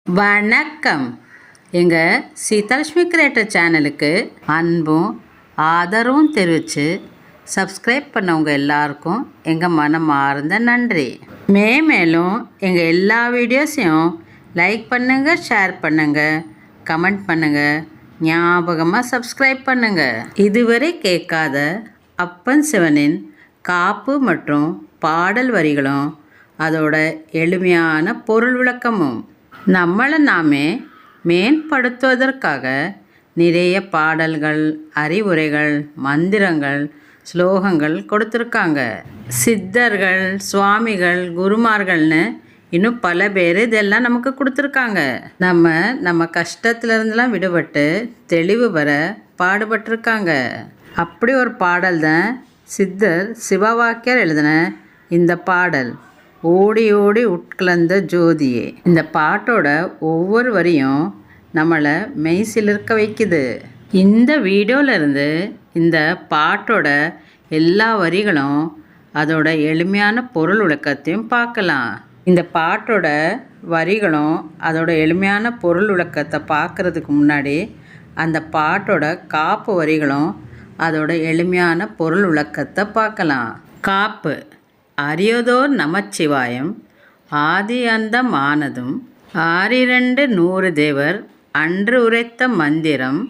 வணக்கம். எங்கள் சீதாலட்சுமி கிரியேட்டர் சேனலுக்கு அன்பும் ஆதரவும் தெரிவித்து சப்ஸ்கிரைப் பண்ணவங்க எல்லாருக்கும் எங்கள் மனமார்ந்த நன்றி. மேலும் எங்கள் எல்லா வீடியோஸையும் லைக் பண்ணுங்கள், ஷேர் பண்ணுங்கள், கமெண்ட் பண்ணுங்கள், ஞாபகமாக சப்ஸ்கிரைப் பண்ணுங்கள். இதுவரை கேட்காத அப்பன் சிவனின் காப்பு மற்றும் பாடல் வரிகளும் அதோட எளிமையான பொருள் விளக்கமும் நம்மளை நாமே மேம்படுத்துவதற்காக நிறைய பாடல்கள், அறிவுரைகள், மந்திரங்கள், ஸ்லோகங்கள் கொடுத்துருக்காங்க. சித்தர்கள், சுவாமிகள், குருமார்கள்னு இன்னும் பல பேர் இதெல்லாம் நமக்கு கொடுத்துருக்காங்க. நம்ம கஷ்டத்துலேருந்துலாம் விடுபட்டு தெளிவு பெற பாடுபட்டிருக்காங்க. அப்படி ஒரு பாடல் தான் சித்தர் சிவவாக்கியர் எழுதின இந்த பாடல், ஓடி ஓடி உட்கலந்த ஜோதியே. இந்த பாட்டோட ஒவ்வொரு வரியும் நம்மளை மெய்சிலிருக்க வைக்குது. இந்த வீடியோவிலேருந்து இந்த பாட்டோட எல்லா வரிகளும் அதோட எளிமையான பொருள் விளக்கத்தையும் பார்க்கலாம். இந்த பாட்டோட வரிகளும் அதோட எளிமையான பொருள் விளக்கத்தை பார்க்குறதுக்கு முன்னாடி அந்த பாட்டோட காப்பு வரிகளும் அதோட எளிமையான பொருள் விளக்கத்தை பார்க்கலாம். காப்பு: அரியதோர் நமச்சிவாயம் ஆதி அந்தமானதும் ஆறிரண்டு நூறு தேவர் அன்று உரைத்த மந்திரம்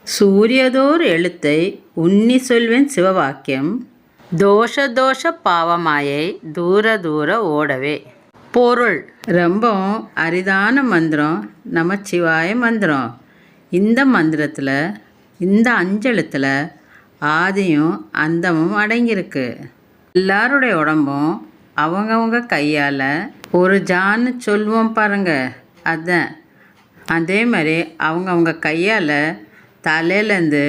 சூரியதோர் எழுத்தை உன்னி சொல்வேன் சிவவாக்கியம் தோஷ பாவமாயை தூர தூர ஓடவே. பொருள்: ரொம்பவும் அரிதான மந்திரம் நமச்சிவாய மந்திரம். இந்த மந்திரத்தில் இந்த அஞ்செழுத்தில் ஆதியும் அந்தமும் அடங்கியிருக்கு. எல்லாருடைய உடம்பும் அவங்கவுங்க கையால் ஒரு ஜான்னு சொல்லுவோம் பாருங்க, அதுதான். அதே மாதிரி அவங்கவுங்க கையால் தலையிலேருந்து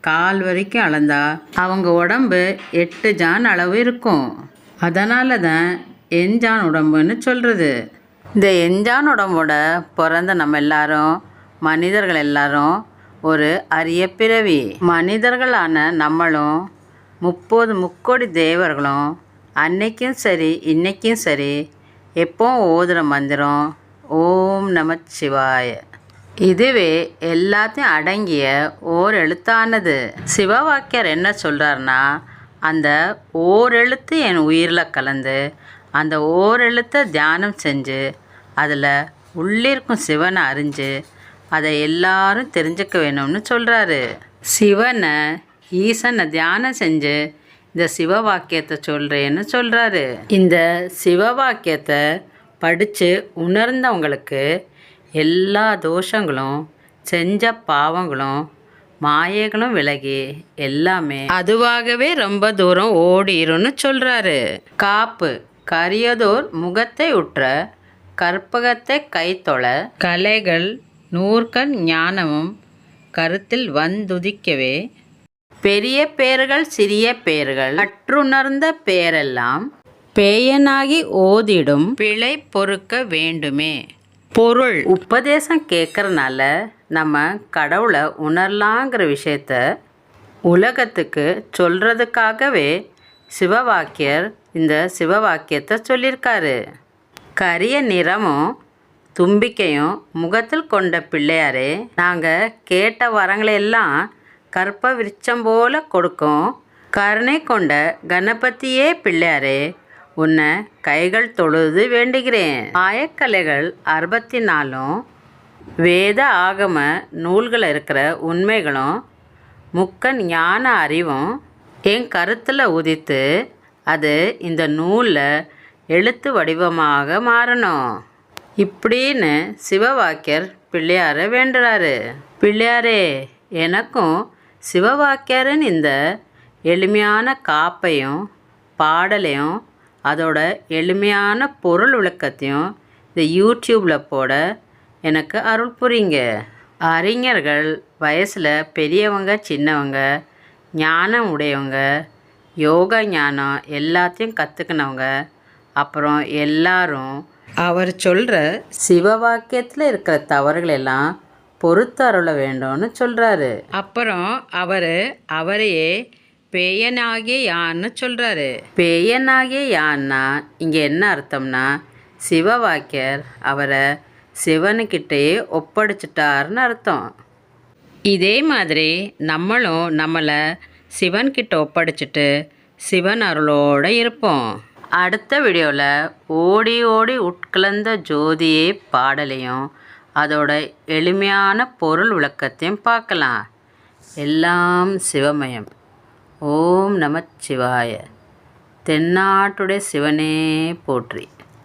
கால் வரைக்கும் அளந்தா அவங்க உடம்பு 8 ஜான் அளவு இருக்கும். அதனால தான் எஞ்சான் உடம்புன்னு சொல்கிறது. இந்த எஞ்சான் உடம்போட பிறந்த நம்ம எல்லாரும், மனிதர்கள் எல்லாரும் ஒரு அரிய பிறவி. மனிதர்களான நம்மளும் 30 முக்கோடி தேவர்களும் அன்னைக்கும் சரி இன்னைக்கும் சரி எப்போவும் ஓதுகிற மந்திரம் ஓம் நமச்சிவாய. இதுவே எல்லாத்தையும் அடங்கிய ஓர் எழுத்தானது. சிவவாக்கியர் என்ன சொல்கிறாருன்னா, அந்த ஓர் எழுத்து என் உயிரில் கலந்து அந்த ஓர் எழுத்தை தியானம் செஞ்சு அதில் உள்ளிருக்கும் சிவனை அறிஞ்சு அதை எல்லாரும் தெரிஞ்சுக்க வேணும்னு சொல்கிறாரு. சிவனை, ஈசனை தியானம் செஞ்சு இந்த சிவவாக்கியத்தை சொல்கிறேன்னு சொல்கிறாரு. இந்த சிவவாக்கியத்தை படித்து உணர்ந்தவங்களுக்கு எல்லா தோஷங்களும், செஞ்ச பாவங்களும், மாயைகளும் விலகி எல்லாமே அதுவாகவே ரொம்ப தூரம் ஓடிரும்னு சொல்கிறாரு. காப்பு: கரியதோர் முகத்தை உற்ற கற்பகத்தை கைத்தொழ கலைகள் நூற்கண் ஞானமும் கருத்தில் வந்துதிக்கவே. பெரிய பேர்கள் சிறிய பேர்கள் அற்றுணர்ந்த பேரெல்லாம் பேயனாகி ஓதிடும் பிழை பொறுக்க வேண்டுமே. பொருள்: உபதேசம் கேட்கறனால நம்ம கடவுளை உணரலாங்கிற விஷயத்த உலகத்துக்கு சொல்கிறதுக்காகவே சிவவாக்கியர் இந்த சிவவாக்கியத்தை சொல்லியிருக்காரு. கரிய நிறமும் தும்பிக்கையும் முகத்தில் கொண்ட பிள்ளையாரே, நாங்கள் கேட்ட வரங்களையெல்லாம் கற்ப விருட்சம் போல கொடுக்கும் கருணை கொண்ட கணபதியே பிள்ளையாரே, உன்னை கைகள் தொழுது வேண்டுகிறேன். ஆயக்கலைகள் 64ம் வேத ஆகம நூல்கள் இருக்கிற உண்மைகளும் முக்கண் ஞான அறிவும் என் கருத்தில் உதித்து அது இந்த நூலில் எழுத்து வடிவமாக மாறணும் இப்படின்னு சிவவாக்கியர் பிள்ளையாரை வேண்டுறாரு. பிள்ளையாரே, எனக்கும் சிவவாக்கியரின் இந்த எளிமையான காப்பையும் பாடலையும் அதோட எளிமையான பொருள் விளக்கத்தையும் இந்த யூடியூப்பில் போட எனக்கு அருள் புரிங்க. அறிஞர்கள், வயசில் பெரியவங்க சின்னவங்க, ஞானம் உடையவங்க, யோகா ஞானம் எல்லாத்தையும் கற்றுக்கினவங்க, அப்புறம் எல்லாரும் அவர் சொல்கிற சிவவாக்கியத்தில் இருக்கிற தவறுகளெல்லாம் பொறுத்து அருள வேண்டும்னு சொல்கிறாரு. அப்புறம் அவரையே பேயனாகிய யான்னு சொல்கிறாரு. பேயனாகிய யான்னா இங்கே என்ன அர்த்தம்னா, சிவவாக்கியர் அவரை சிவனுக்கிட்டேயே ஒப்படைச்சிட்டாருன்னு அர்த்தம். இதே மாதிரி நம்மளும் நம்மளை சிவன்கிட்ட ஒப்படைச்சிட்டு சிவன் அருளோடு இருப்போம். அடுத்த வீடியோவில் ஓடி ஓடி உட்கலந்த ஜோதியே பாடலையும் அதோட எளிமையான பொருள் விளக்கத்தையும் பார்க்கலாம். எல்லாம் சிவமயம். ஓம் நமச்சிவாய. தென்னாட்டுடைய சிவனே போற்றி.